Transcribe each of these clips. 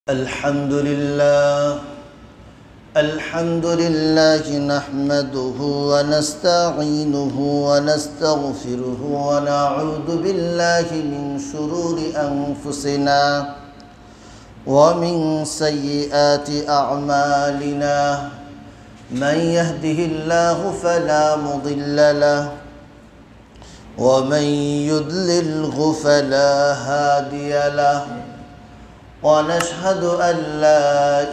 الحمد لله نحمده ونستعينه ونستغفره ونعوذ بالله من شرور أنفسنا ومن سيئات أعمالنا من يهده الله فلا مضل له ومن يضلله فلا هادي له ونشهد أن لا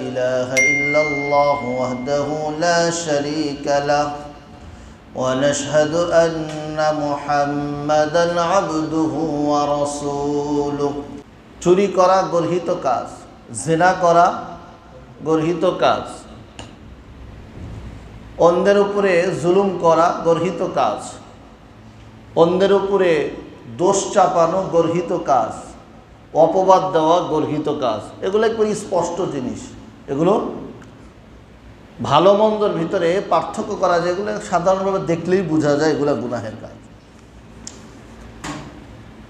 إله إلا الله وحده لا شريك له ونشهد أن محمدا عبده ورسوله চুরি করা গর্হিত কাজ, জিনা করা গর্হিত কাজ, অন্যের উপরে জুলুম করা গর্হিত কাজ, অন্যের উপরে দোষ চাপানো গর্হিত কাজ, অপবাদ দেওয়া গর্হিত কাজ। এগুলো একবার স্পষ্ট জিনিস। এগুলো ভালো মন্দর ভিতরে পার্থক্য করা যায়, এগুলো সাধারণভাবে দেখলেই বোঝা যায় এগুলো গুনাহের কাজ।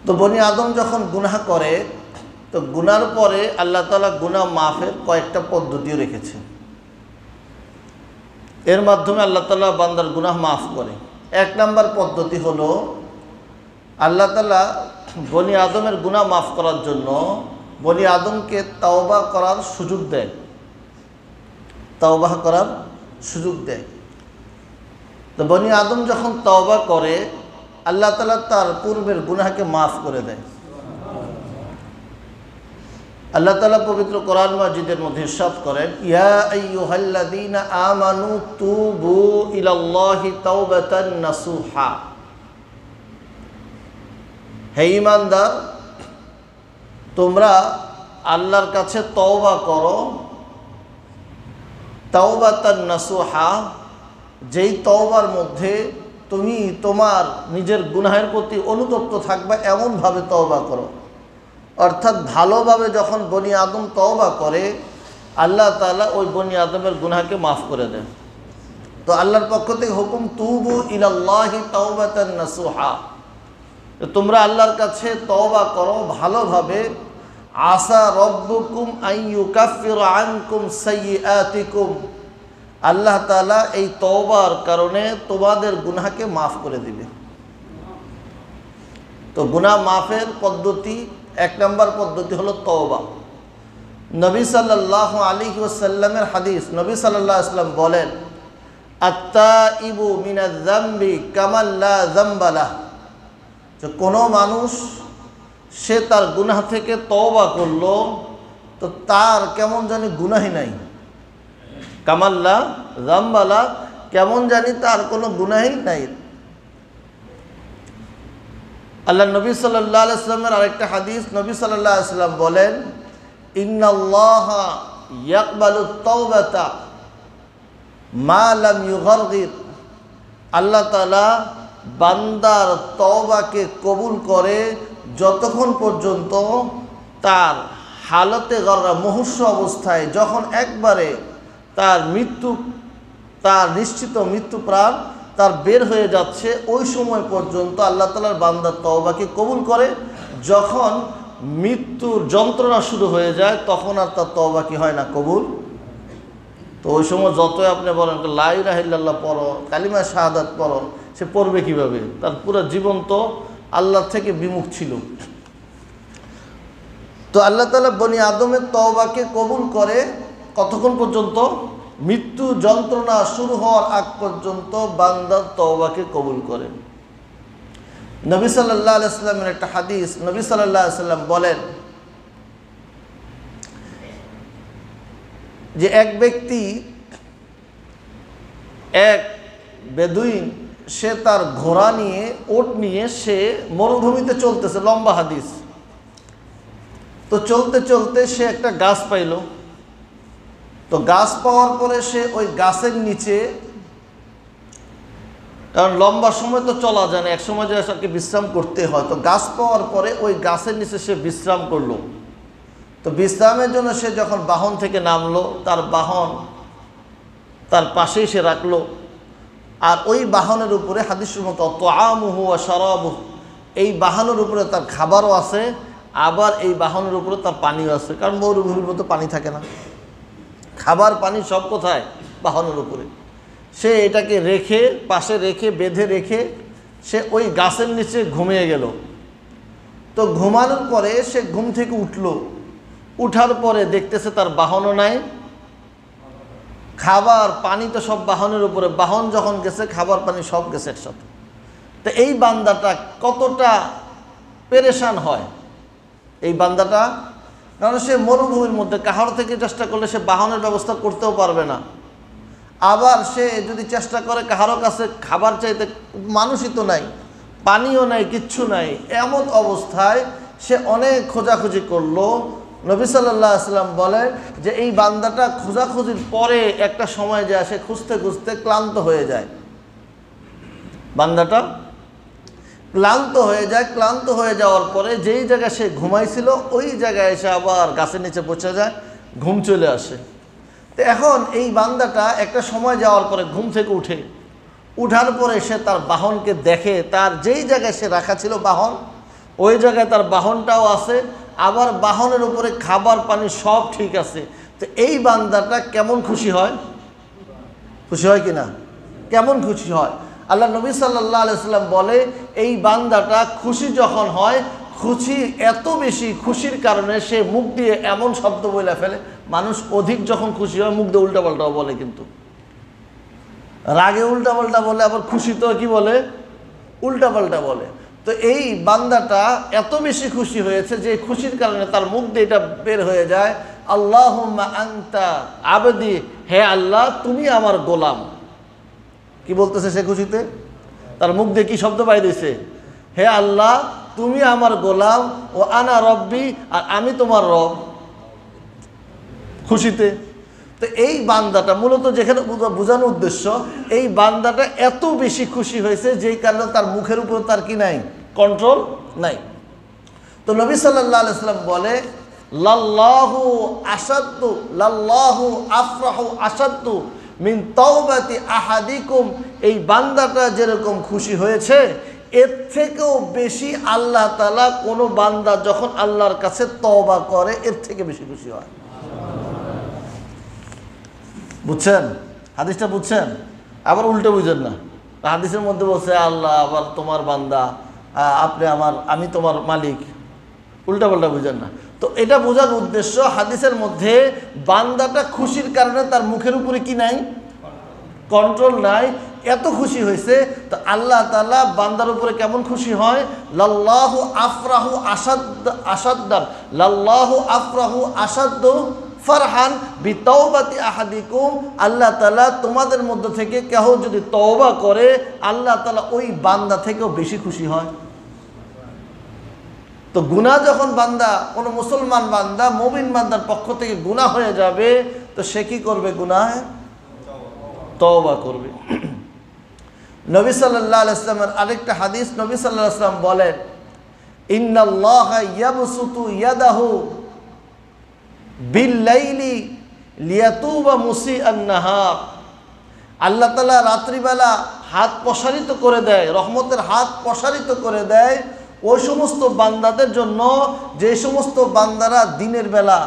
তো বনি আদম যখন গুনাহ করে, তো গুনার পরে আল্লাহ তাআলা গুনাহ মাফের কয়েকটা পদ্ধতিও রেখেছেন। এর মাধ্যমে আল্লাহ তাআলা বান্দার গুনাহ মাফ করে। এক নাম্বার পদ্ধতি হলো আল্লাহ তাআলা বনি আদমের গুনাহ মাফ করার জন্য বনি আদমকে তাওবা করার সুযোগ দেয়, তাওবা করার সুযোগ দেয়। তো বনি আদম যখন তাওবা করে, আল্লাহ তাআলা তার পূর্বের গুনাহকে মাফ করে দেয়। আল্লাহ তাআলা পবিত্র কোরআন মাজিদের মধ্যে ইরশাদ করেন, ইয়া আইয়ুহাল্লাযীনা আমানু তুবু ইলাল্লাহি তাওবাতান নাসুহা। হে ঈমানদার, তোমরা আল্লাহর কাছে তওবা করো, তাওবাতান নাসুহা, যেই তওবার মধ্যে তুমি তোমার নিজের গুনাহের প্রতি অনুতপ্ত থাকবে, এমনভাবে তওবা করো। অর্থাৎ ভালোভাবে যখন বনি আদম তওবা করে, আল্লাহ তাআলা ওই বনি আদমের গুনাহকে মাফ করে দেন। তো আল্লাহর পক্ষ থেকে হুকুম, তুবু ইলাল্লাহি তাওবাতান নাসুহা, তোমরা আল্লাহর কাছে তওবা করো ভালোভাবে। আসা রব্বুকুম আইয়ুকাফিরা আনকুম সাইয়্যাতিকুম, আল্লাহ তাআলা এই তওবার কারণে তোমাদের গুনাহকে মাফ করে দিবে। তো গুনাহ মাফের পদ্ধতি, এক নম্বর পদ্ধতি হলো তওবা। নবী সাল্লাল্লাহু আলাইহি ওয়াসাল্লামের হাদিস, নবী সাল্লাল্লাহু আলাইহি ওয়াসাল্লাম বলেন, আত-তাইবু মিনাজ যামবি কামান লা যামবা লাহ, যে কোনো মানুষ সে তার গুনাহ থেকে তওবা করলো, তো তার কেমন জানি গুনাহই নাই। কামান লা যামবা লাহ, কেমন জানি তার কোনো গুনাহই নাই। আল্লাহ নবী সাল্লাল্লাহু আলাইহি ওয়াসাল্লামের আরেকটা হাদিস, নবী সাল্লাল্লাহু আলাইহি ওয়াসাল্লাম বলেন, ইন্নাল্লাহা ইয়াকবালুত তাওবাতা মা লাম ইউগারগির, আল্লাহ তাআলা বান্দার তওবাকে কবুল করে যতক্ষণ পর্যন্ত তার হালতে গররা, মুহূর্ষ অবস্থায়, যখন একবারে তার মৃত্যু, তার নিশ্চিত মৃত্যু প্রাণ তার বের হয়ে যাচ্ছে, ওই সময় পর্যন্ত আল্লাহ তাআলার বান্দার তওবাকে কবুল করে। যখন মৃত্যুর যন্ত্রণা শুরু হয়ে যায়, তখন আর তার তওবা কি হয় না, কবুল। তো ওই সময় যতই আপনি বলেন লা ইলাহা ইল্লাল্লাহ পড়ো, কালিমা শাহাদাত পড়ো, সে পড়বে কিভাবে? তার পুরো জীবন তো আল্লাহ থেকে বিমুখ ছিল। তো আল্লাহ তাআলা বনি আদমের তওবাকে কবুল করে কতক্ষণ পর্যন্ত? মৃত্যু যন্ত্রণা শুরু হওয়ার আগ পর্যন্ত বান্দার তওবাকে কবুল করেন। নবী সাল্লাল্লাহু আলাইহি ওয়াসাল্লামের একটা হাদিস, নবী সাল্লাল্লাহু আলাইহি ওয়াসাল্লাম বলেন যে এক ব্যক্তি, এক বেদুইন, সে তার ঘোড়া নিয়ে, ওট নিয়ে সে মরুভূমিতে চলতেছে, লম্বা হাদিস। তো চলতে চলতে সে একটা গাছ পাইল। তো গাছ পাওয়ার পরে সে ওই গাছের নিচে, কারণ লম্বা সময় তো চলা যায় না, এক সময় যে তাকে বিশ্রাম করতে হয়, তো গাছ পাওয়ার পরে ওই গাছের নিচে সে বিশ্রাম করলো। তো বিশ্রামের জন্য সে যখন বাহন থেকে নামলো, তার বাহন তার পাশেই সে রাখলো। আর ওই বাহনের উপরে হাদিসের মতো তাআমুহু ওয়া শারাবুহু, এই বাহনের উপরে তার খাবারও আছে আবার এই বাহনের উপরে তার পানিও আছে, কারণ মরুভূমির মতো পানি থাকে না, খাবার পানি সব কোথায়? বাহনের উপরে। সে এটাকে রেখে পাশে রেখে বেঁধে রেখে সে ওই গাছের নিচে ঘুমিয়ে গেল। তো ঘুমানোর পরে সে ঘুম থেকে উঠল, উঠার পরে দেখতেছে তার বাহনও নাই, খাবার পানি তো সব বাহনের উপরে, বাহন যখন গেছে খাবার পানি সব গেছে একসাথে। তো এই বান্দাটা কতটা পেরেশান হয় এই বান্দাটা, কারণ সে মরুভূমির মধ্যে কাহার থেকে চেষ্টা করলে সে বাহনের ব্যবস্থা করতেও পারবে না, আবার সে যদি চেষ্টা করে কাহারও কাছে খাবার চাইতে মানুষই তো নাই, পানিও নাই, কিচ্ছু নাই, এমন অবস্থায় সে অনেক খোঁজাখুঁজি করলো। নবী সাল্লাল্লাহু আলাইহি ওয়াসাল্লাম বলেন যে এই বান্দাটা খোঁজাখুঁজির পরে একটা সময় যায় সে খুঁজতে খুঁজতে ক্লান্ত হয়ে যায়, বান্দাটা ক্লান্ত হয়ে যায়। ক্লান্ত হয়ে যাওয়ার পরে যেই জায়গায় সে ঘুমাইছিল ওই জায়গায় এসে আবার গাছের নিচে বসে যায়, ঘুম চলে আসে। তো এখন এই বান্দাটা একটা সময় যাওয়ার পরে ঘুম থেকে উঠে, উঠার পরে সে তার বাহনকে দেখে, তার যেই জায়গায় সে রাখা ছিল বাহন ওই জায়গায় তার বাহনটাও আছে, আবার বাহনের উপরে খাবার পানি সব ঠিক আছে। তো এই বান্দাটা কেমন খুশি হয়? খুশি হয় কিনা? কেমন খুশি হয়? আল্লাহ নবী সাল্লাল্লাহু আলাইহি ওয়াসাল্লাম বলে এই বান্দাটা খুশি যখন হয়, খুশি এত বেশি খুশির কারণে সে মুখ দিয়ে এমন শব্দ বলে ফেলে, মানুষ অধিক যখন খুশি হয় মুখ দিয়ে উল্টাপাল্টাও বলে, কিন্তু রাগে উল্টাপাল্টা বলে, আবার খুশি তো কি বলে? উল্টাপাল্টা বলে। তো এই বান্দাটা এত বেশি খুশি হয়েছে যে খুশির কারণে তার মুখ দিয়ে এটা বের হয়ে যায়, আল্লাহুম্মা আনতা আবদি, হে আল্লাহ তুমি আমার গোলাম। কি বলতেছে সে খুশিতে? তার মুখ দিয়ে কি শব্দ বাইর হইছে? হে আল্লাহ তুমি আমার গোলাম, ও আনা রব্বি, আর আমি তোমার রব, খুশিতে। তো এই বান্দাটা মূলত যেখানে বোঝানোর উদ্দেশ্য, এই বান্দাটা এত বেশি খুশি হয়েছে যেই কারণে তার মুখের উপর তার কি নাই? কন্ট্রোল নাই। তো নবী সাল্লাল্লাহু আলাইহি ওয়াসাল্লাম বলে লাল্লাহু আসাদ্দু, লাল্লাহু আফরাহু আসাদ্দু মিন তাওবাতি আহাদিকুম, এই বান্দাটা যেরকম খুশি হয়েছে এর থেকেও বেশি আল্লাহ তাআলা কোনো বান্দা যখন আল্লাহর কাছে তওবা করে এর থেকে বেশি খুশি হয়। বুঝছেন হাদিসটা? বুঝছেন? আবার উল্টো বুঝেন না। হাদিসের মধ্যে বলছে আল্লাহ আবার তোমার বান্দা, আপনি আমার, আমি তোমার মালিক, উল্টা পাল্টা বুঝেন না। তো এটা বোঝার উদ্দেশ্য হাদিসের মধ্যে বান্দাটা খুশির কারণে তার মুখের উপরে কি নাই? কন্ট্রোল নাই, এত খুশি হয়েছে। তো আল্লাহ তাআলা বান্দার উপরে কেমন খুশি হয়? লাল্লাহু আফরাহু আসাদ্দান, লাল্লাহু আফরাহু আসাদ্দু ফারহান বিতাওবাতি আহাদিকুম, আল্লাহ তাআলা তোমাদের মধ্য থেকে কেউ যদি তওবা করে আল্লাহ তাআলা ওই বান্দা থেকেও বেশি খুশি হয়। তো গুনাহ যখন বান্দা, কোনো মুসলমান বান্দা মুমিন বান্দার পক্ষ থেকে গুনাহ হয়ে যাবে, তো সে কি করবে? গুনাহে তওবা করবে। নবী সাল্লাল্লাহু আলাইহি ওয়াসাল্লামের আরেকটা হাদিস, নবী সাল্লাল্লাহু আলাইহি ওয়াসাল্লাম বলেন ইন্নাল্লাহা ইয়াবসুতু ইয়াদাহু বিল্লাইলি লিয়াতুবা মুসিআন নাহার, আল্লাহ তাআলা রাত্রিবেলা হাত প্রসারিত করে দেয়, রহমতের হাত প্রসারিত করে দেয় ওই সমস্ত বান্দাদের জন্য যে সমস্ত বান্দারা দিনের বেলা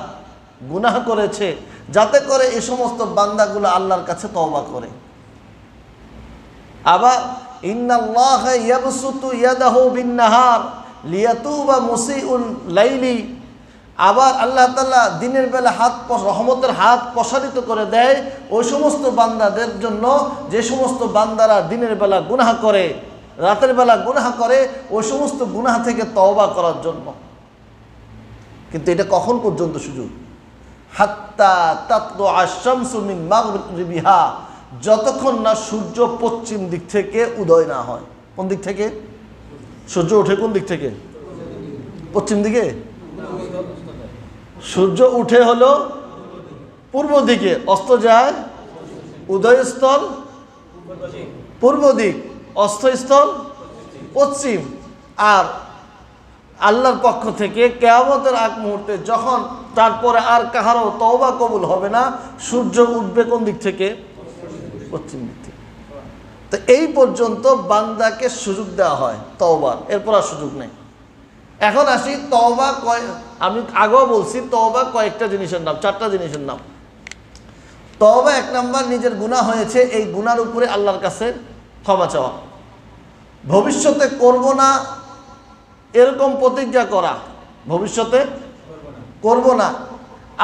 গুনাহ করেছে, যাতে করে এই সমস্ত বান্দাগুলো আল্লাহর কাছে তওবা করে। আবার ইন্নাল্লাহা ইয়াবসুতু ইয়াদাহু বিন-নাহার লিয়াতুবা মুসিউল লাইলি, আবার আল্লাহ তাআলা দিনের বেলা রহমতের হাত প্রসারিত করে দেয় ওই সমস্ত বান্দাদের জন্য যে সমস্ত বান্দারা দিনের বেলা গুনাহ করে, রাতের বেলা গুনাহ করে, ওই সমস্ত গুনাহ থেকে তওবা করার জন্য। কিন্তু এটা কখন পর্যন্ত সুযোগ? হাত্তা তাতলুআ আশ-শামসু মিন মাগরিবিহা, যতক্ষণ না সূর্য পশ্চিম দিক থেকে উদয় না হয়। কোন দিক থেকে? সূর্য ওঠে কোন দিক থেকে? পশ্চিম দিকে। সূর্য উঠে হলো পূর্ব দিকে, অস্ত যায় উদয়স্থল পূর্ব দিক, অস্তস্থল পশ্চিম। আর আল্লাহর পক্ষ থেকে কিয়ামতের আগ মুহূর্তে যখন তারপরে আর কাহারও তওবা কবুল হবে না, সূর্য উঠবে কোন দিক থেকে? পশ্চিম দিক থেকে। তো এই পর্যন্ত বান্দাকে সুযোগ দেওয়া হয় তওবার, এরপর আর সুযোগ নেই। এখন আসি তওবা আমি আগেও বলছি তওবা কয়েকটা জিনিসের নাম, 4টা জিনিসের নাম। তওবা 1 নাম্বার, নিজের গুনাহ হয়েছে, এই গুনার উপরে আল্লাহর কাছে ক্ষমা চাওয়া, ভবিষ্যতে করব না এরকম প্রতিজ্ঞা করা, ভবিষ্যতে করব না,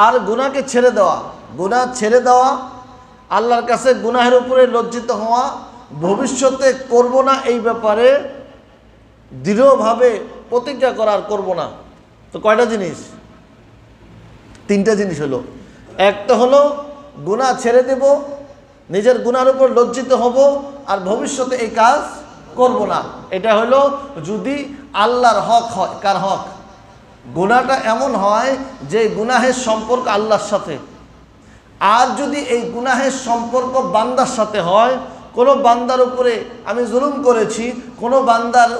আর গুনাহকে ছেড়ে দেওয়া, গুনাহ ছেড়ে দেওয়া, আল্লাহর কাছে গুনাহের উপরে লজ্জিত হওয়া, ভবিষ্যতে করব না এই ব্যাপারে দৃঢ়ভাবে প্রতিজ্ঞা করা আর করব না। তো কয়টা জিনিস? 3টা জিনিস হলো। একটা হলো গুনাহ ছেড়ে দেব, নিজের গুনার উপর লজ্জিত হব, আর ভবিষ্যতে এই কাজ করব না। এটা হলো যদি আল্লাহর হক হয়। কার হক? গুনাহটা এমন হয় যে গুনাহের সম্পর্ক আল্লাহর সাথে, আর যদি এই গুনাহের সম্পর্ক বান্দার সাথে হয়, কোনো বান্দার উপরে আমি জুলুম করেছি, কোনো বান্দার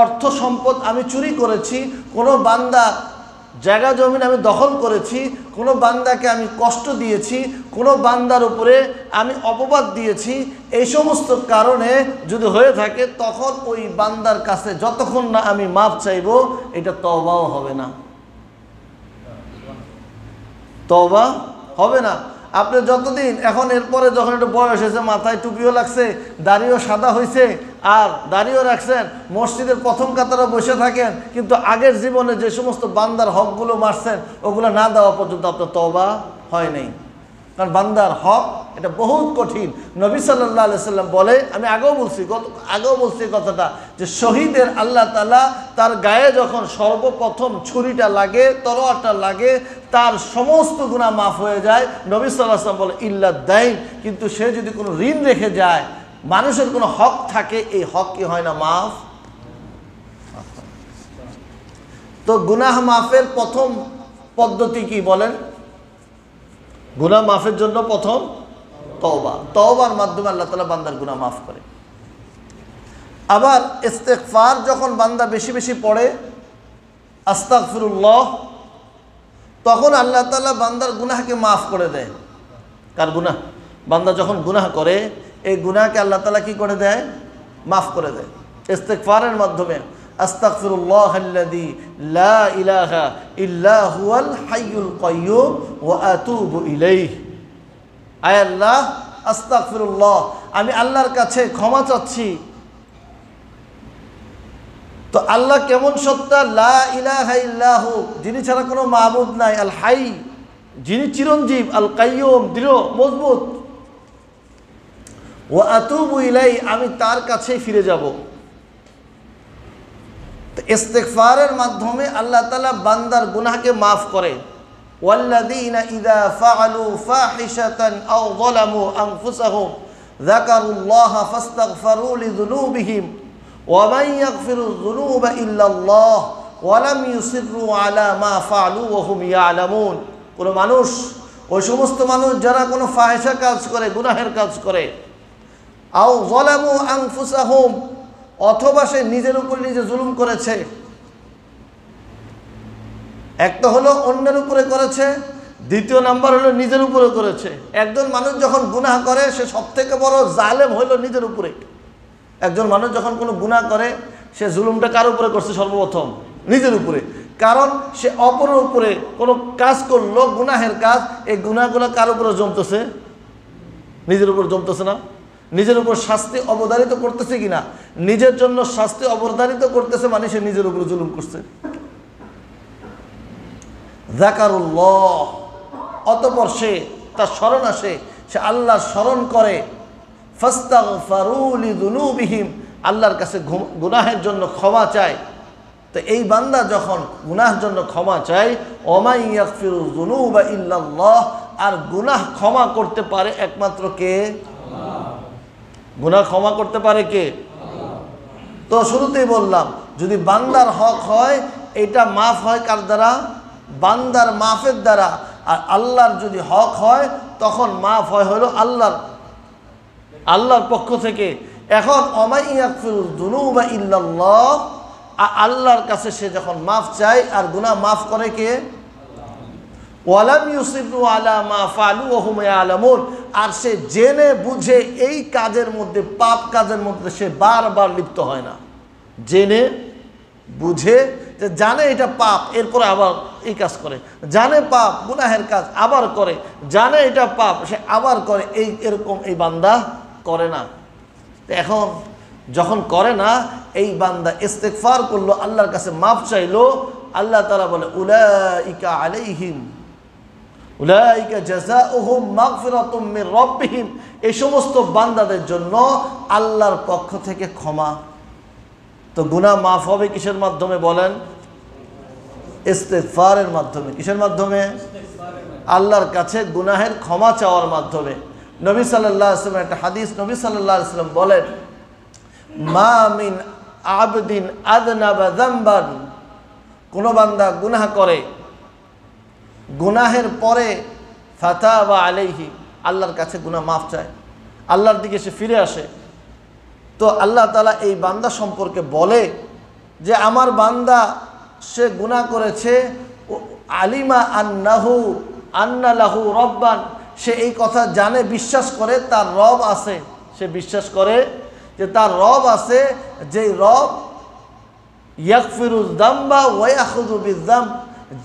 অর্থ সম্পদ আমি চুরি করেছি, কোনো বান্দার জায়গা জমিন আমি দখল করেছি, কোনো বান্দাকে আমি কষ্ট দিয়েছি, কোনো বান্দার উপরে আমি অপবাদ দিয়েছি, এই সমস্ত কারণে যদি হয়ে থাকে, তখন ওই বান্দার কাছে যতক্ষণ না আমি মাপ চাইব, এটা তওবাও হবে না, তওবা হবে না। আপনি যতদিন এখন এরপরে যখন একটু বয়স হয়েছে, মাথায় টুপিও লাগছে, দাড়িও সাদা হয়েছে, আর দাড়িও রাখছেন, মসজিদের প্রথম কাতারে বসে থাকেন, কিন্তু আগের জীবনে যে সমস্ত বান্দার হকগুলো মারছেন ওগুলো না দেওয়া পর্যন্ত আপনার তওবা হয় নাই। কারণ বান্দার হক এটা বহুত কঠিন। নবী সাল্লাল্লাহু আলাইহি সাল্লাম বলে, আমি আগেও বলছি কথাটা, যে শহীদের আল্লাহ তাআলা তার গায়ে যখন সর্বপ্রথম ছুরিটা লাগে, তলোয়ারটা লাগে, তার সমস্ত গুনাহ মাফ হয়ে যায়। নবী সাল্লাল্লাহু আলাইহি সাল্লাম বলে ইল্লা দাইন, কিন্তু সে যদি কোনো ঋণ রেখে যায়, মানুষের কোনো হক থাকে, এই হক কি হয় না মাফ? তো গুনাহ মাফের প্রথম পদ্ধতি কি বলেন? গুনাহ মাফের জন্য প্রথম তওবা, তওবার মাধ্যমে আল্লাহ তাআলা বান্দার গুনাহ মাফ করে। আবার ইস্তিগফার যখন বান্দা বেশি বেশি পড়ে, আস্তাগফিরুল্লাহ, তখন আল্লাহ তাআলা বান্দার গুনাহকে মাফ করে দেয়। কার গুনাহ? বান্দা যখন গুনাহ করে, এই গুনাহকে আল্লাহ তাআলা কি করে দেয়? মাফ করে দেয় ইস্তিগফারের মাধ্যমে। আস্তাগফিরুল্লাহাল্লাযী লা ইলাহা ইল্লা হুয়াল হাইয়ুল কাইয়্যুম ওয়া আতুবু ইলাইহি। আয় আল্লাহ, আস্তাগফিরুল্লাহ, আমি আল্লাহর কাছে ক্ষমা চাচ্ছি। তো আল্লাহ কেমন সত্তা? লা ইলাহা ইল্লাহু, যিনি ছাড়া কোনো মাবুদ নাই, আল হাই, যিনি চিরঞ্জীব, আল কাইয়্যুম, দৃঢ় মজবুত, ওয়া আতুবু ইলাইহি, আমি তার কাছেই ফিরে যাব। ইস্তিগফারের মাধ্যমে আল্লাহ তাআলা বান্দার গুনাহকে মাফ করে। ওয়াল্লাযীনা ইযা ফাআলু ফাহিশাতান আও যালামু আনফুসাহুম যাকারুল্লাহা ফাস্তাগফারু লিযুনুবিহিম ওয়া মান ইয়াগফিরুয যুনুবা ইল্লাল্লাহ ওয়া লাম ইউসিররু আলা মা ফাআলু ওয়া হুম ইয়ালামুন। কোন মানুষ, ওই সমস্ত মানুষ যারা কোনো ফাহিশা কাজ করে, গুনাহের কাজ করে, আও যালামু আনফুসাহুম, অথবা সে নিজের উপর নিজে জুলুম করেছে। একটা হলো অন্যের উপরে করেছে, দ্বিতীয় নাম্বার হলো নিজের উপরে করেছে। একজন মানুষ যখন গুনাহ করে, সে সবথেকে বড় জালেম হলো নিজের উপরে। একজন মানুষ যখন কোনো গুনাহ করে, সে জুলুমটা কার উপরে করছে? সর্বপ্রথম নিজের উপরে। কারণ সে অপরের উপরে কোনো কাজ করলো, গুনাহের কাজ, এই গুনাহগুলো কার উপরে জমতেছে? নিজের উপর জমতেছে না? নিজের উপর শাস্তি অবধারিত করতেছে কিনা? নিজের জন্য শাস্তি অবধারিত করতেছে, মানে সে নিজের উপর জুলুম করছে। যাকারুল্লাহ, অতঃপর সে তার স্মরণ আসে, সে আল্লাহর স্মরণ করে। ফাস্তাগফারু লিযুনুবিহিম, আল্লাহর কাছে গুনাহের জন্য ক্ষমা চায়। তো এই বান্দা যখন গুনাহের জন্য ক্ষমা চায়, ওমা ইয়াগফিরু যুনুবা ইল্লাল্লাহ, আর গুনাহ ক্ষমা করতে পারে একমাত্র কে? গুনাহ ক্ষমা করতে পারে কে? তো শুরুতেই বললাম, যদি বান্দার হক হয়, এটা মাফ হয় কার দ্বারা? বান্দার মাফের দ্বারা। আর আল্লাহর যদি হক হয়, তখন মাফ হয় হলো আল্লাহর পক্ষ থেকে। এখন ওমা ইয়াগফিরু যুনুবা ইল্লাল্লাহ, আল্লাহর কাছে সে যখন মাফ চায়, আর গুনাহ মাফ করে কে? ওয়ালাম ইউসিররু আলা মা ফাআলু ওয়া হুম ইয়ালামুন, আর সে জেনে বুঝে এই কাজের মধ্যে, পাপ কাজের মধ্যে সে বারবার লিপ্ত হয় না। জেনে বুঝে, যে জানে এটা পাপ, এরপরে আবার এই কাজ করে, জানে পাপ গুনাহের কাজ আবার করে, জানে এটা পাপ সে আবার করে, এরকম এই বান্দা করে না। এখন যখন করে না, এই বান্দা ইস্তেগফার করলো, আল্লাহর কাছে মাফ চাইলো, আল্লাহ তাআলা বলে উলাইকা আলাইহিম উলাইকা জাযাউহুম মাগফিরাতুম মির রাব্বিহিম, এই সমস্ত বান্দাদের জন্য আল্লাহর পক্ষ থেকে ক্ষমা। তো গুনাহ মাফ হবে কিসের মাধ্যমে বলেন? ইস্তেগফারের মাধ্যমে। কিসের মাধ্যমে? আল্লাহর কাছে গুনাহের ক্ষমা চাওয়ার মাধ্যমে। নবী সাল্লাল্লাহু আলাইহি ওয়াসাল্লাম একটা হাদিস, নবী সাল্লাল্লাহু আলাইহি ওয়াসাল্লাম বলেন মা মিন আবদিন আযনাবা যামবান, কোন বান্দা গুনাহ করে, গুনাহের পরে ফাতাবা আলাইহি, আল্লাহর কাছে গুনাহ মাফ চায়, আল্লাহর দিকে সে ফিরে আসে, তো আল্লাহ তাআলা এই বান্দা সম্পর্কে বলে যে আমার বান্দা সে গুনাহ করেছে, আলিমা আন্না লাহু রব্বান, সে এই কথা জানে, বিশ্বাস করে তার রব আছে, সে বিশ্বাস করে যে তার রব আছে, যে রব ইয়াগফিরুয যামবা ওয়া ইয়াখুযু বিয-যামব,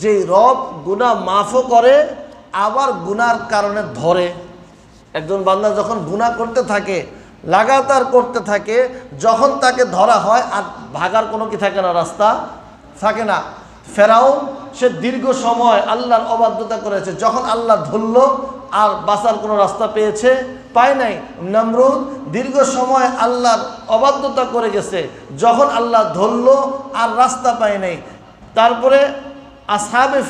যে রব গুনাহ মাফও করে আবার গুনার কারণে ধরে। একজন বান্দা যখন গুনাহ করতে থাকে, লাগাতার করতে থাকে, যখন তাকে ধরা হয় আর ভাগার কোনো কি থাকে না, রাস্তা থাকে না। ফেরাউন সে দীর্ঘ সময় আল্লাহর অবাধ্যতা করেছে, যখন আল্লাহ ধরল আর বাঁচার কোনো রাস্তা পেয়েছে? পায় নাই। নমরুদ দীর্ঘ সময় আল্লাহর অবাধ্যতা করে গেছে, যখন আল্লাহ ধরল আর রাস্তা পায় নাই। তারপরে আসহাবে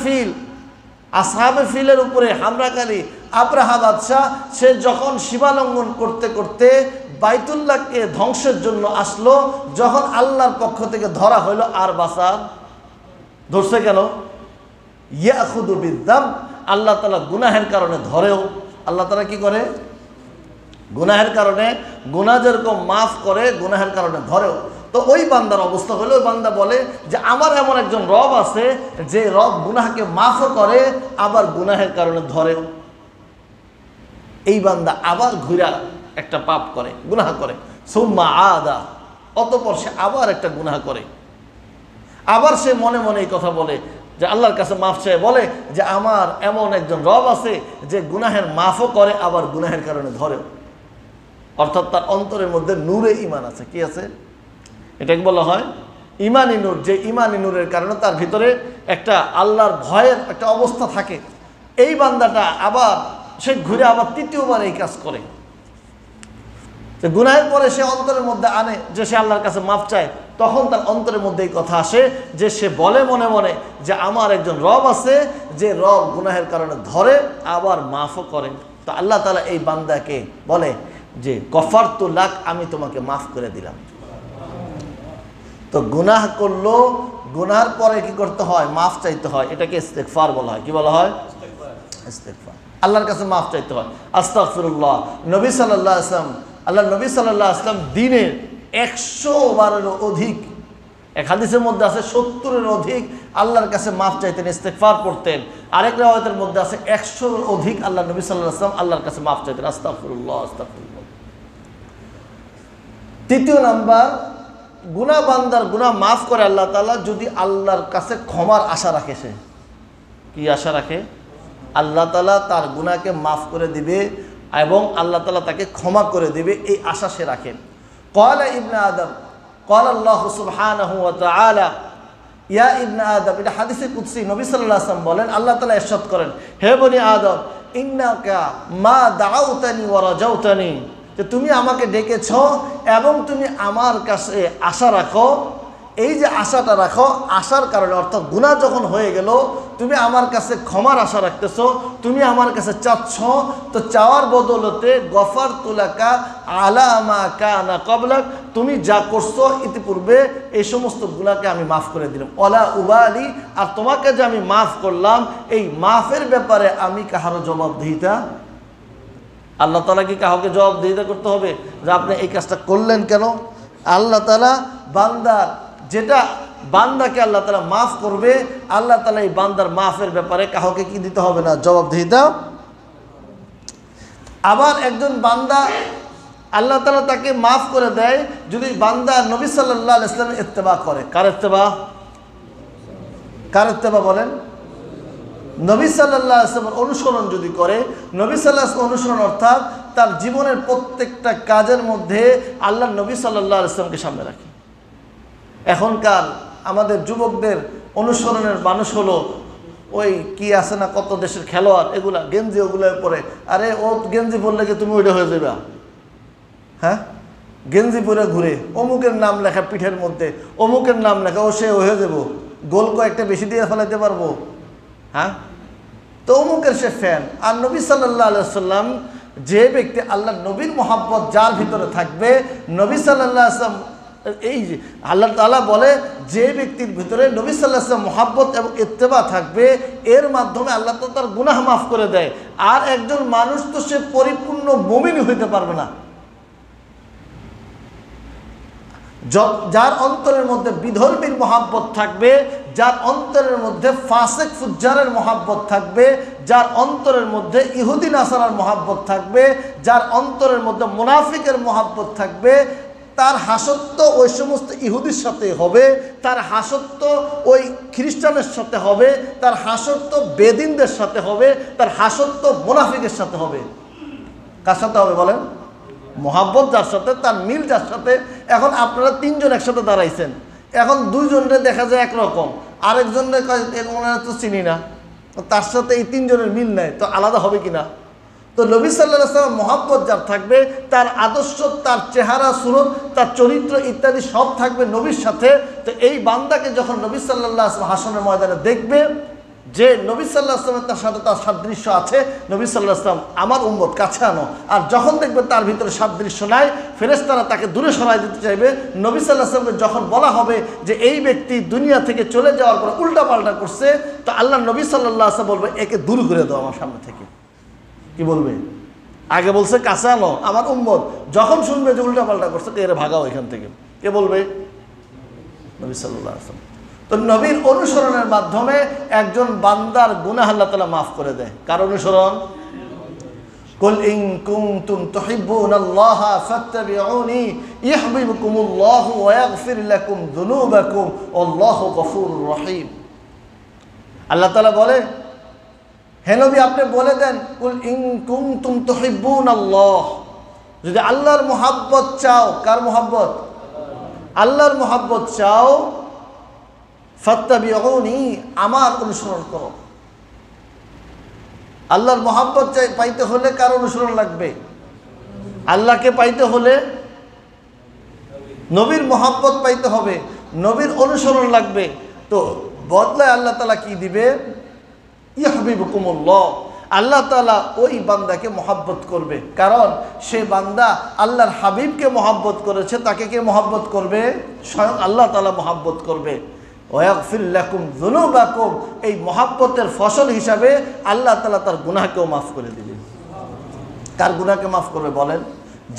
ফিলের উপরে হামলাকারী আবরাহা বাদশাহ, সে যখন সীমালঙ্ঘন করতে করতে বাইতুল্লাহকে ধ্বংসের জন্য আসলো, যখন আল্লাহর পক্ষ থেকে ধরা হইল আর বাঁচার ধরছে কেন? ইয়াখুযু বিয-যামব, আল্লাহ তাআলা গুনাহের কারণে ধরেও। আল্লাহ তাআলা কি করে? গুনাহের কারণে, গুনাহ যেরকম মাফ করে, গুনাহের কারণে ধরেও। তো ওই বান্দার অবস্থা হলো, ওই বান্দা বলে যে আমার এমন একজন রব আছে, যে রব গুনাহকে মাফও করে আবার গুনাহের কারণে ধরেও। এই বান্দা আবার ঘুরা একটা পাপ করে, গুনাহ করে, সুম্মা আদা, অতঃপর সে আবার একটা গুনাহ করে, আবার সে মনে মনে এই কথা বলে যে আল্লাহর কাছে মাফ চায়, বলে যে আমার এমন একজন রব আছে যে গুনাহের মাফও করে আবার গুনাহের কারণে ধরেও। অর্থাৎ তার অন্তরের মধ্যে নূরে ঈমান আছে। কি আছে? এটাকে বলা হয় ঈমানি নূর। যে ঈমানি নূরের কারণে তার ভিতরে একটা আল্লাহর ভয়ের একটা অবস্থা থাকে। এই বান্দাটা আবার সে ঘুরে আবার তৃতীয়বার এই কাজ করে, যে গুনাহের পরে সে অন্তরের মধ্যে আনে যে সে আল্লাহর কাছে মাফ চায়, তখন তার অন্তরের মধ্যে এই কথা আসে যে সে বলে মনে মনে যে আমার একজন রব আছে, যে রব গুনাহের কারণে ধরে আবার মাফও করে। তো আল্লাহ তাআলা এই বান্দাকে বলে যে গফারতু লাক, আমি তোমাকে মাফ করে দিলাম। তো গুনাহ করলো, গুনার পরে কি করতে হয়? মাফ চাইতে হয়। এটাকে ইস্তেগফার বলা হয়। কি বলা হয়? ইস্তেগফার। আল্লাহর কাছে মাফ চাইতে হয়, আস্তাগফিরুল্লাহ। নবী সাল্লাল্লাহু আলাইহি ওয়াসাল্লাম, আল্লাহ নবী সাল্লাল্লাহু আলাইহি ওয়াসাল্লাম দিনে 100 বারেরও অধিক, এক হাদিসের মধ্যে আছে 70-এর অধিক আল্লাহর কাছে মাফ চাইতেন, ইস্তেগফার করতেন। আরেক রাওয়ায়াতের মধ্যে আছে 100-এর অধিক আল্লাহ নবী সাল্লাল্লাহু আলাইহি ওয়াসাল্লাম আল্লাহর কাছে মাফ চাইতেন, আস্তাগফিরুল্লাহ আস্তাগফিরুল্লাহ। তৃতীয় নাম্বার, গুনাহ বান্দার গুনাহ মাফ করে আল্লাহ তাআলা যদি আল্লাহর কাছে ক্ষমার আশা রাখে। সে কি আশা রাখে? আল্লাহ তাআলা তার গুনাহকে মাফ করে দিবে এবং আল্লাহ তাআলা তাকে ক্ষমা করে দিবে, এই আশা সে রাখে। ক্বালা ইবনে আদম, ক্বালা আল্লাহু সুবহানাহু ওয়া তাআলা ইয়া ইবনে আদম, এটা হাদিসে কুদসি। নবী সাল্লাল্লাহু আলাইহি ওয়াসাল্লাম বলেন, আল্লাহ তাআলা ইরশাদ করেন, হে বনি আদম, ইন্নাকা মা দাউতানি ওয়া রাজাউতানি, যে তুমি আমাকে ডেকেছ এবং তুমি আমার কাছে আশা রাখো। এই যে আশাটা রাখো, আশার কারণে, অর্থাৎ গুনাহ যখন হয়ে গেল তুমি আমার কাছে ক্ষমার আশা রাখতেছো, তুমি আমার কাছে চাচ্ছ, তো চাওয়ার বদলতে গফারতু লাকা আলা মা কানা ক্বাবলাক, তুমি যা করছো ইতিপূর্বে এই সমস্ত গুনাহকে আমি মাফ করে দিলাম। ওয়ালা উবালি, আর তোমাকে যে আমি মাফ করলাম, এই মাফের ব্যাপারে আমি কাহারও জবাবদিহিতা। আল্লাহ তাআলা কি কাউকে জবাবদিহিতা করতে হবে যে আপনি এই কাজটা করলেন কেন? আল্লাহ তাআলা বান্দার যেটা, বান্দাকে আল্লাহ তাআলা মাফ করবে, আল্লাহ তাআলা এই বান্দার মাফের ব্যাপারে কাউকে কি দিতে হবে না? জবাবদিহিতা। আবার একজন বান্দা আল্লাহ তাআলা তাকে মাফ করে দেয় যদি বান্দা নবী সাল্লাল্লাহু আলাইহি ওয়াসাল্লামের ইত্তেবা করে। কার ইত্তেবা বলেন? নবী সাল্লাল্লাহু আলাইহি ওয়াসাল্লামের অনুসরণ যদি করে। নবী সাল্লাল্লাহু আলাইহি ওয়াসাল্লাম অনুসরণ অর্থাৎ তার জীবনের প্রত্যেকটা কাজের মধ্যে আল্লাহ নবী সাল্লাল্লাহু আলাইহি ওয়াসাল্লামকে সামনে রাখে। এখনকার আমাদের যুবকদের অনুসরণের মানুষ হলো ওই কি আছে না কত দেশের খেলোয়াড়, এগুলা গেঞ্জি ওগুলো পরে, আরে ও গেঞ্জি পরলে কি তুমি ওইটা হয়ে যাবে? হ্যাঁ, গেঞ্জি পরে ঘুরে, অমুকের নাম লেখা পিঠের মধ্যে, অমুকের নাম লেখা, ও সে হয়ে যাব, গোল কয়েকটা বেশি দিয়ে ফেলাইতে পারবো। হ্যাঁ, তো অমুকের সে ফ্যান। আর নবী সাল্লাল্লাহু আলাইহি ওয়াসাল্লাম, যে ব্যক্তি আল্লাহ নবীর মহব্বত যার ভিতরে থাকবে, নবী সাল্লাল্লাহু আলাইহি ওয়াসাল্লাম এই যে আল্লাহ তাআলা বলে যে ব্যক্তির ভিতরে নবী সাল্লাল্লাহু আলাইহি ওয়াসাল্লাম মহব্বত এবং ইত্তেবা থাকবে, এর মাধ্যমে আল্লাহ তাআলা তার গুনাহ মাফ করে দেয়। আর একজন মানুষ তো সে পরিপূর্ণ মুমিন হইতে পারবে না যার অন্তরের মধ্যে বিধর্মীর মহাব্বত থাকবে, যার অন্তরের মধ্যে ফাসিক ফুজ্জারের মহাব্বত থাকবে, যার অন্তরের মধ্যে ইহুদি নাসারার মহাব্বত থাকবে, যার অন্তরের মধ্যে মুনাফিকের মহাব্বত থাকবে, তার হাসত্ব ওই সমস্ত ইহুদির সাথে হবে, তার হাসত্ব ওই খ্রিস্টানের সাথে হবে, তার হাসত্ব বেদিনদের সাথে হবে, তার হাসত্ব মুনাফিকের সাথে হবে। কার সাথে হবে বলেন? মহাব্বত যার সাথে, তার মিল যার সাথে। এখন আপনারা তিনজন একসাথে দাঁড়াইছেন, এখন দুইজনরে দেখা যায় একরকম, আরেকজনরে তো চিনি না, তার সাথে এই তিনজনের মিল নাই, তো আলাদা হবে কিনা? তো নবী সাল্লাল্লাহু আলাইহি ওয়াসাল্লাম মহব্বত যার থাকবে, তার আদর্শ, তার চেহারা সুরত, তার চরিত্র ইত্যাদি সব থাকবে নবীর সাথে। তো এই বান্দাকে যখন নবী সাল্লাল্লাহু আলাইহি ওয়াসাল্লাম হাসরের ময়দানে দেখবে যে নবী সাল্লাল্লাহু আলাইহি ওয়াসাল্লামের তার সাথে তার সাদৃশ্য আছে, নবী সাল্লাল্লাহু আলাইহি ওয়াসাল্লাম আমার উম্মত কাছে আনো। আর যখন দেখবে তার ভিতরে সাদৃশ্য নাই, ফেরেশতারা তাকে দূরে সরাই দিতে চাইবে। নবী সাল্লাল্লাহু আলাইহি ওয়াসাল্লামকে যখন বলা হবে যে এই ব্যক্তি দুনিয়া থেকে চলে যাওয়ার পর উল্টাপাল্টা করছে, তো আল্লাহ নবী সাল্লাল্লাহু আলাইহি ওয়াসাল্লাম বলবে একে দূর করে দাও আমার সামনে থেকে। কি বলবে? আগে বলছে কাছে আনো আমার উম্মত, যখন শুনবে যে উল্টাপাল্টা করছে এর ভাগাও এখান থেকে, কে বলবে? নবী সাল্লাল্লাহু আলাইহি ওয়াসাল্লাম। তো নবীর অনুসরণের মাধ্যমে একজন বান্দার গুনাহ আল্লাহ তাআলা মাফ করে দেয়। কার অনুসরণ? কুল ইন কুনতুম তুহিব্বুনাল্লাহা ফাত্তাবিউনি ইউহিব্বুকুমুল্লাহু ওয়া ইয়াগফির লাকুম যুনুবাকুম আল্লাহু গফুরুর রহিম। আল্লাহ তাআলা বলে, হে নবী আপনি বলে দেন, কুল ইন কুনতুম তুহিব্বুনাল্লাহ, যদি আল্লাহর মহব্বত চাও। কার মহব্বত? আল্লাহর মহব্বত চাও, ফাত্তাবিউনি, আমার অনুসরণ করো। আল্লাহর মহব্বত পাইতে হলে কার অনুসরণ লাগবে? আল্লাহকে পাইতে হলে নবীর মহব্বত পাইতে হবে, নবীর অনুসরণ লাগবে। তো বদলায় আল্লাহ তাআলা কি দিবে? ইউহিব্বুকুমুল্লাহ, আল্লাহ তাআলা ওই বান্দাকে মহব্বত করবে, কারণ সে বান্দা আল্লাহর হাবিবকে মহব্বত করেছে। তাকে কে মহব্বত করবে? স্বয়ং আল্লাহ তাআলা মহব্বত করবে। ওয়া ইয়াগফির লাকুম যুনুবাকুম, এই মহব্বতের ফসল হিসাবে আল্লাহ তাআলা তার গুনাহকেও মাফ করে দিবেন। কার গুনাহকে মাফ করবে বলেন?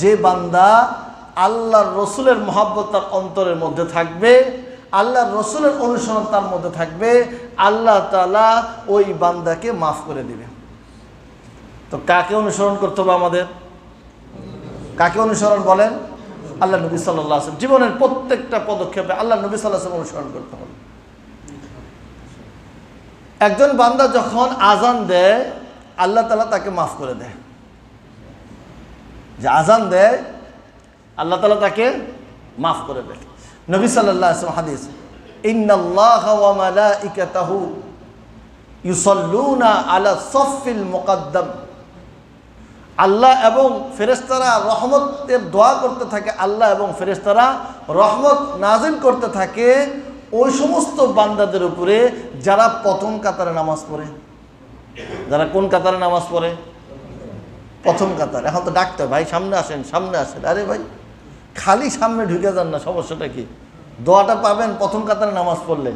যে বান্দা আল্লাহর রসুলের মহব্বত তার অন্তরের মধ্যে থাকবে, আল্লাহর রসুলের অনুসরণ তার মধ্যে থাকবে, আল্লাহ তাআলা ওই বান্দাকে মাফ করে দিবে। তো কাকে অনুসরণ করতে হবে আমাদের? কাকে অনুসরণ বলেন? আল্লাহ নবী সাল্লাল্লাহু আলাইহি ওয়াসাল্লাম। জীবনের প্রত্যেকটা পদক্ষেপে আল্লাহ নবী সাল্লাল্লাহু আলাইহি ওয়াসাল্লাম অনুসরণ করতে হবে। একজন বান্দা যখন আজান দেয়, আল্লাহ তাআলা তাকে মাফ করে দেয়। যে আজান দেয়, আল্লাহ তাআলা তাকে মাফ করে দেয়। নবী সাল্লাল্লাহু আলাইহি ওয়াসাল্লাম হাদিস, ইন্নাল্লাহা ওয়া মালাইকাতাহু ইউসাল্লুনা আলা সাফফিল মুকাদ্দাম, আল্লাহ এবং ফেরেশতারা রহমতের দোয়া করতে থাকে। আল্লাহ এবং ফেরেশতারা রহমত নাজিল করতে থাকে ওই সমস্ত বান্দাদের উপরে যারা প্রথম কাতারে নামাজ পড়ে। যারা কোন কাতারে নামাজ পড়ে? প্রথম কাতার। এখন তো ডাকতে ভাই সামনে আসেন, সামনে আসেন। আরে ভাই খালি সামনে ঢুকে যান না, সমস্যাটা কি? দোয়াটা পাবেন প্রথম কাতারে নামাজ পড়লে,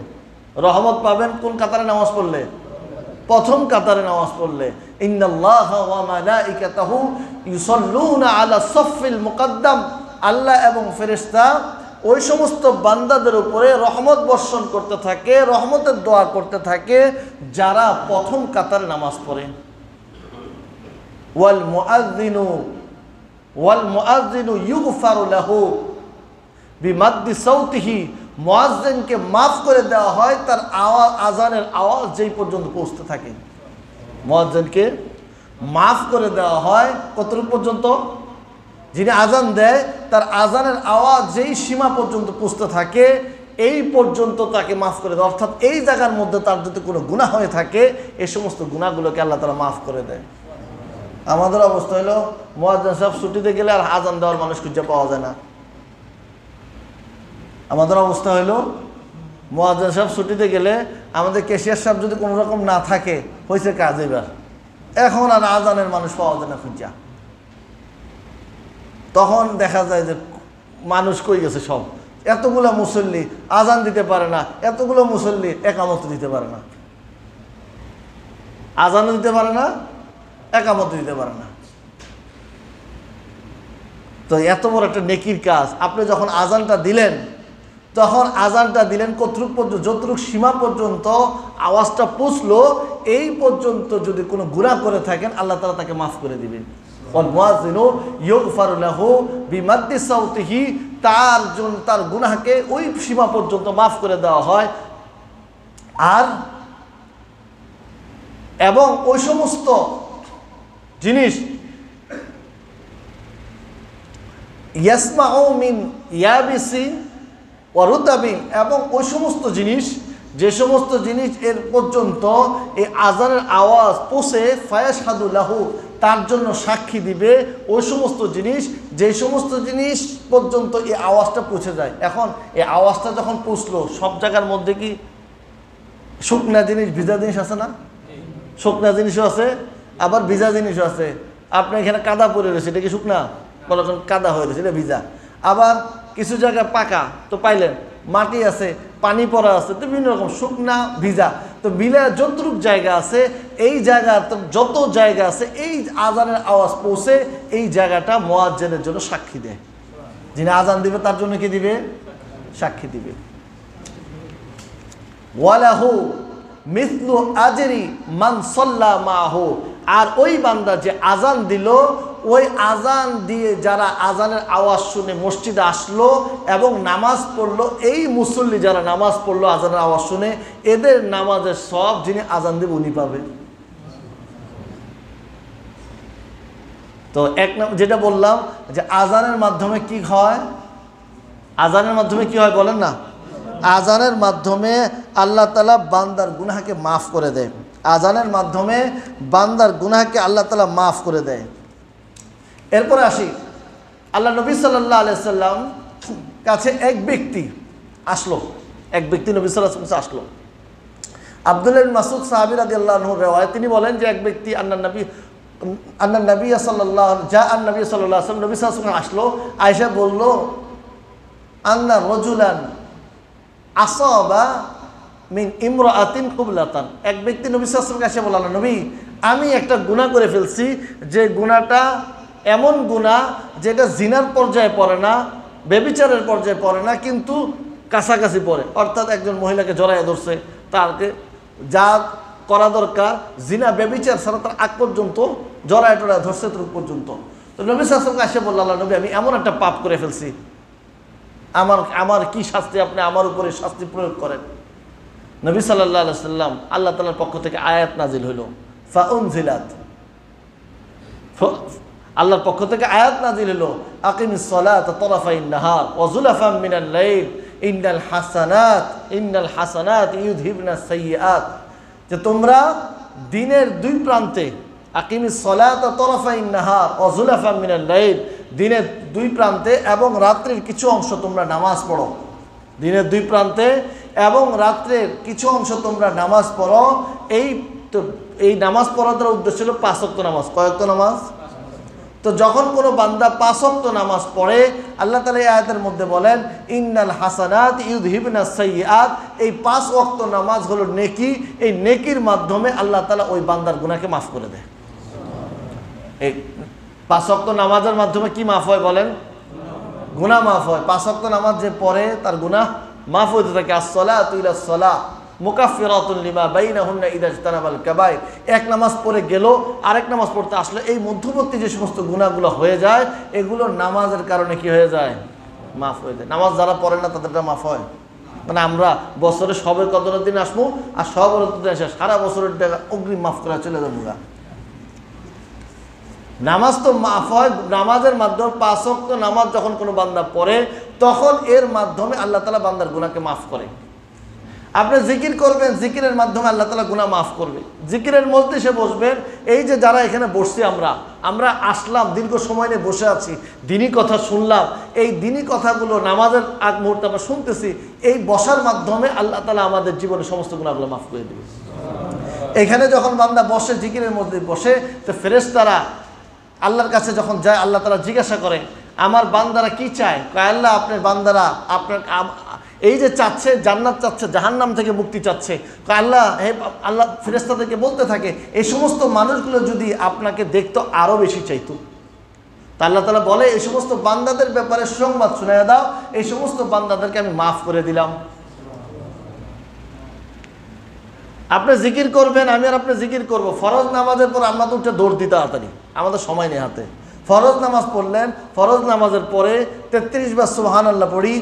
রহমত পাবেন কোন কাতারে নামাজ পড়লে? প্রথম কাতারে নামাজ পড়লে। ইন্নাল্লাহা ওয়া মালাইকাতাহু ইউসাল্লুনা আলা সাফফিল মুকাদ্দাম, আল্লাহ এবং ফেরেশতা ওই সমস্ত বান্দাদের উপরে রহমত বর্ষণ করতে থাকে, রহমতের দোয়া করতে থাকে যারা প্রথম কাতারে নামাজ পড়ে। ওয়াল মুআযযিনু ওয়াল মুআজ্জিনু ইউগফারু লাহু বিমাদ্দি সাউতিহি, মুয়াজ্জিনকে মাফ করে দেওয়া হয় তার আওয়াজ, আজানের আওয়াজ যেই পর্যন্ত পৌঁছতে থাকে। মুয়াজ্জিনকে মাফ করে দেওয়া হয় কতটুকু পর্যন্ত? যিনি আজান দেয় তার আজানের আওয়াজ যেই সীমা পর্যন্ত পৌঁছতে থাকে এই পর্যন্ত তাকে মাফ করে দেয়। অর্থাৎ এই জায়গার মধ্যে তার যদি কোনো গুনাহ হয়ে থাকে এই সমস্ত গুনাহগুলোকে আল্লাহ তাআলা মাফ করে দেয়। আমাদের অবস্থা হলো মুয়াজ্জিন সাহেব ছুটিতে গেলে আর আজান দেওয়ার মানুষ খুঁজে পাওয়া যায় না। আমাদের অবস্থা হলো মুয়াজ্জিন সাহেব ছুটিতে গেলে আমাদের ক্যাশিয়ার সাহেব যদি কোনো রকম না থাকে হয়েছে কাজ, এবার এখন আর আজানের মানুষ পাওয়া যায় না খুঁজা। তখন দেখা যায় যে মানুষ কই গেছে সব। এতগুলো মুসল্লি আজান দিতে পারে না, এতগুলো মুসল্লি একামত দিতে পারে না, আজানও দিতে পারে না, একামত দিতে পারে না। তো এত বড় একটা নেকির কাজ আপনি যখন আজানটা দিলেন, তখন আজানটা দিলেন কতটুক পর্যন্ত? যতটুক সীমা পর্যন্ত আওয়াজটা পৌঁছলো এই পর্যন্ত যদি কোনো গুনাহ করে থাকেন আল্লাহ তাআলা তাকে মাফ করে দিবেন। ওয়াল মুআজ্জিনু ইউগফারু লাহু বিমাদ্দি সাউতিহি, তার গুনাহকে ওই সীমা পর্যন্ত মাফ করে দেওয়া হয়। আর এবং ওই সমস্ত জিনিস ইয়াসমাউ মিন ইয়াবিসিন ওয়া রুতাবিন, এবং ওই সমস্ত জিনিস, যে সমস্ত জিনিস এর পর্যন্ত এই আজানের আওয়াজ পৌঁছে ফায়াশহাদু লাহু, তার জন্য সাক্ষী দিবে ওই সমস্ত জিনিস, যে সমস্ত জিনিস পর্যন্ত এই আওয়াজটা পৌঁছে যায়। এখন এই আওয়াজটা যখন পৌঁছলো সব জায়গার মধ্যে কি শুকনা জিনিস ভিজা জিনিস আছে না? শুকনা জিনিসও আছে আবার ভিজা জিনিসও আছে। আপনি এখানে কাদা পড়ে রয়েছে, এটা কি শুকনা? বলছেন কাদা হয়ে রয়েছে, এটা ভিজা। আবার কিছু জায়গায় পাকা তো পাইলেন, মাটি আছে, পানি পড়া আছে, তো বিভিন্ন রকম শুকনা ভিজা। তো মিলে যতটুক জায়গা আছে এই জায়গা, যত জায়গা আছে এই আজানের আওয়াজ পৌঁছে এই জায়গাটা মুয়াজ্জিনের জন্য সাক্ষী দেয়। যিনি আজান দিবে তার জন্য কি দিবে? সাক্ষী দিবে। ওয়ালাহু মিসলু আজরি মান সাল্লা মাহু, আর ওই বান্দা যে আজান দিল, ওই আজান দিয়ে যারা আজানের আওয়াজ শুনে মসজিদে আসলো এবং নামাজ পড়লো, এই মুসল্লি যারা নামাজ পড়লো আজানের আওয়াজ শুনে, এদের নামাজের সব যিনি আজান দেবে উনি পাবে। তো এক যেটা বললাম যে আজানের মাধ্যমে কি হয়, আজানের মাধ্যমে কি হয় বলেন না? আজানের মাধ্যমে আল্লাহ তাআলা বান্দার গুনাহকে মাফ করে দেয়। আজানের মাধ্যমে বান্দার গুনাহকে আল্লাহ তাআলা মাফ করে দেয়। এরপরে আসি, আল্লাহ নবী সাল্লাল্লাহু আলাইহি সাল্লাম কাছে এক ব্যক্তি আসলো, এক ব্যক্তি নবী সাল্লাল্লাহু আলাইহি ওয়াসাল্লাম আসলো। আব্দুল্লাহ ইবনে মাসউদ সাহাবী রাদিয়াল্লাহু আনহু রিওয়ায়াত, তিনি বলেন যে এক ব্যক্তি নবী সাল্লাল্লাহু আলাইহি ওয়াসাল্লাম, নবী সাল্লাল্লাহু আলাইহি ওয়াসাল্লাম আসলো। আয়েশা বলল আন্না রাজুলান আসাবা মিন ইমরাআতিন কুবলাতান, এক ব্যক্তি নবী সাল্লাল্লাহু আলাইহি ওয়াসাল্লাম কাছে বলল, নবী আমি একটা গুনাহ করে ফেলছি, যে গুনাহটা এমন গুনাহ যেটা জিনার পর্যায়ে পড়ে না, ব্যভিচারের পর্যায়ে পড়ে না, কিন্তু কাছাকাছি পড়ে। অর্থাৎ একজন মহিলাকে জড়াইয়া ধরছে, তাকে যা করা দরকার জিনা ব্যভিচার ছাড়া তার আগ পর্যন্ত জড়ায় টড়ায় ধরছে তোর পর্যন্ত। তো নবী সাল্লাল্লাহু আলাইহি ওয়াসাল্লাম এসে বলল, আল্লাহ নবী আমি এমন একটা পাপ করে ফেলছি, আমার কি শাস্তি, আপনি আমার উপরে শাস্তি প্রয়োগ করেন। নবী সাল্লাল্লাহু আলাইহি ওয়াসাল্লাম আল্লাহ তাআলার পক্ষ থেকে আয়াত নাজিল হইল, ফাউনজিলাত, আল্লাহর পক্ষ থেকে আয়াত নাজিল হলো, আকিমিস সালাতা তারাফাইন নাহার ওয়া যুলাফাম মিনাল লাইল ইন্নাল হাসানাত ইউযহিবনাস সাইয়্যাত, যে তোমরা দিনের দুই প্রান্তে, আকিমিস সালাতা তারাফাইন নাহার ওয়া যুলাফাম মিনাল লাইল, দিনের দুই প্রান্তে এবং রাত্রির কিছু অংশ তোমরা নামাজ পড়ো। দিনের দুই প্রান্তে এবং রাত্রের কিছু অংশ তোমরা নামাজ পড়ো। এই নামাজ পড়ার উদ্দেশ্য ছিল 5 ওয়াক্ত নামাজ। কয় ওয়াক্ত নামাজ? তো যখন কোনো বান্দা 5 ওয়াক্ত নামাজ পড়ে, আল্লাহ তাআলা এই আয়াতের মধ্যে বলেন ইন্নাল হাসানাত ইউযহিবনাস সাইয়্যাত, এই 5 ওয়াক্ত নামাজ হলো নেকি, এই নেকির মাধ্যমে আল্লাহ তাআলা ওই বান্দার গুনাহকে মাফ করে দেয়। এই 5 ওয়াক্ত নামাজের মাধ্যমে কি মাফ হয় বলেন? গুনাহ মাফ হয়। 5 ওয়াক্ত নামাজ যে পড়ে তার গুনাহ মাফ হতে থাকে। আসসালাতু ইলাস সালাহ মুকাফফিরাতুন লিমা বাইনাহুন্না ইযা ইজতানাবাল কাবাইর। এক নামাজ পড়ে গেল, আরেক নামাজ পড়তে আসলে এই মধ্যবর্তী যে সমস্ত গুনাহগুলো হয়ে যায়, এগুলো নামাজের কারণে কি হয়ে যায়? মাফ হয়ে যায়। নামাজ যারা পড়ে না তাদেরটা মাফ হয়। মানে আমরা বছরে সবে কদরের দিন আসবো, আর সবের দিন আসে সারা বছরের টাকা অগ্রিম মাফ করা চলে যাবো। নামাজ তো মাফ হয় নামাজের মাধ্যমে। 5 ওয়াক্ত নামাজ যখন কোনো বান্দা পড়ে, তখন এর মাধ্যমে আল্লাহ তাআলা বান্দার গুনাহকে মাফ করে। আপনি জিকির করবেন, জিকিরের মাধ্যমে আল্লাহ তাআলা গুনাহ মাফ করবে। জিকিরের মজলিসে বসবেন, এই যে যারা এখানে বসছি আমরা আসলাম, দীর্ঘ সময় নিয়ে বসে আছি, দিনী কথা শুনলাম, এই দিনী কথাগুলো নামাজের আগ মুহূর্তে আমরা শুনতেছি, এই বসার মাধ্যমে আল্লাহ তাআলা আমাদের জীবনের সমস্ত গুনাহগুলো মাফ করে দেবে। এখানে যখন বান্দা বসে, জিকিরের মধ্যে বসে, তো ফেরেশতারা আল্লাহর কাছে যখন যায়, আল্লাহ তাআলা জিজ্ঞাসা করে, আমার বান্দারা কি চায়? কয় আল্লাহ, আপনার বান্দারা আপনার এই যে চাচ্ছে, জান্নাত চাচ্ছে, জাহান্নাম থেকে মুক্তি চাচ্ছে। কয় আল্লাহ, হে আল্লাহ ফেরেশতাদেরকে বলতে থাকে, এই সমস্ত মানুষগুলো যদি আপনাকে দেখতো আরও বেশি চাইতো। তা আল্লাহ তাআলা বলে, এই সমস্ত বান্দাদের ব্যাপারে সুসংবাদ শুনিয়ে দাও, এই সমস্ত বান্দাদেরকে আমি মাফ করে দিলাম। আপনি জিকির করবেন, আমি আর আপনি জিকির করব। ফরজ নামাজের পর আমরা তো উঠে দৌড় দিতে তাড়াতাড়ি, আমাদের সময় নেই হাতে। ফরজ নামাজ পড়লেন, ফরজ নামাজের পরে 33 বার সুবহানাল্লাহ পড়ি,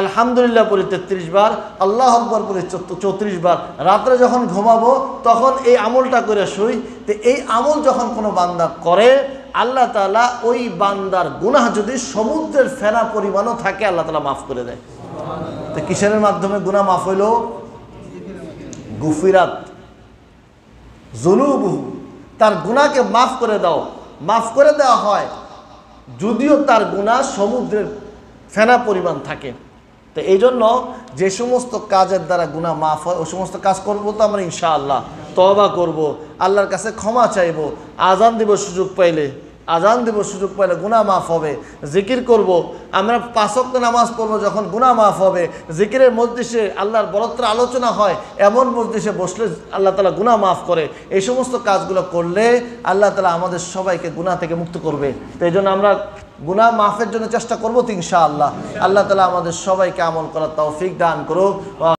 আলহামদুলিল্লাহ পড়ি 33 বার, আল্লাহু আকবার পড়ি 34 বার। রাত্রে যখন ঘুমাবো তখন এই আমলটা করে শুই। তো এই আমল যখন কোনো বান্দা করে, আল্লাহ তাআলা ওই বান্দার গুনাহ যদি সমুদ্রের ফেনা পরিমাণও থাকে, আল্লাহ তাআলা মাফ করে দেয়। তো কিসের মাধ্যমে গুনাহ মাফ হইল? গুফিরাত যুনুবুহু, তার গুনাহকে মাফ করে দাও, মাফ করে দেওয়া হয় যদিও তার গুনাহ সমুদ্রের ফেনা পরিমাণ থাকে। তো এই জন্য যে সমস্ত কাজের দ্বারা গুনাহ মাফ হয়, ওই সমস্ত কাজ করবো তো আমরা ইনশাআল্লাহ। তওবা করব, আল্লাহর কাছে ক্ষমা চাইব, আজান দিব সুযোগ পাইলে, গুনাহ মাফ হবে। জিকির করব, আমরা 5 ওয়াক্ত নামাজ পড়বো, যখন গুনাহ মাফ হবে। জিকিরের মজলিসে আল্লাহর বরত্বের আলোচনা হয়, এমন মজলিসে বসলে আল্লাহ তাআলা গুনাহ মাফ করে। এই সমস্ত কাজগুলো করলে আল্লাহ তাআলা আমাদের সবাইকে গুনাহ থেকে মুক্ত করবে। তো এই জন্য আমরা গুনাহ মাফের জন্য চেষ্টা করবো তো ইনশাআল্লাহ। আল্লাহ তাআলা আমাদের সবাইকে আমল করার তৌফিক দান করুক।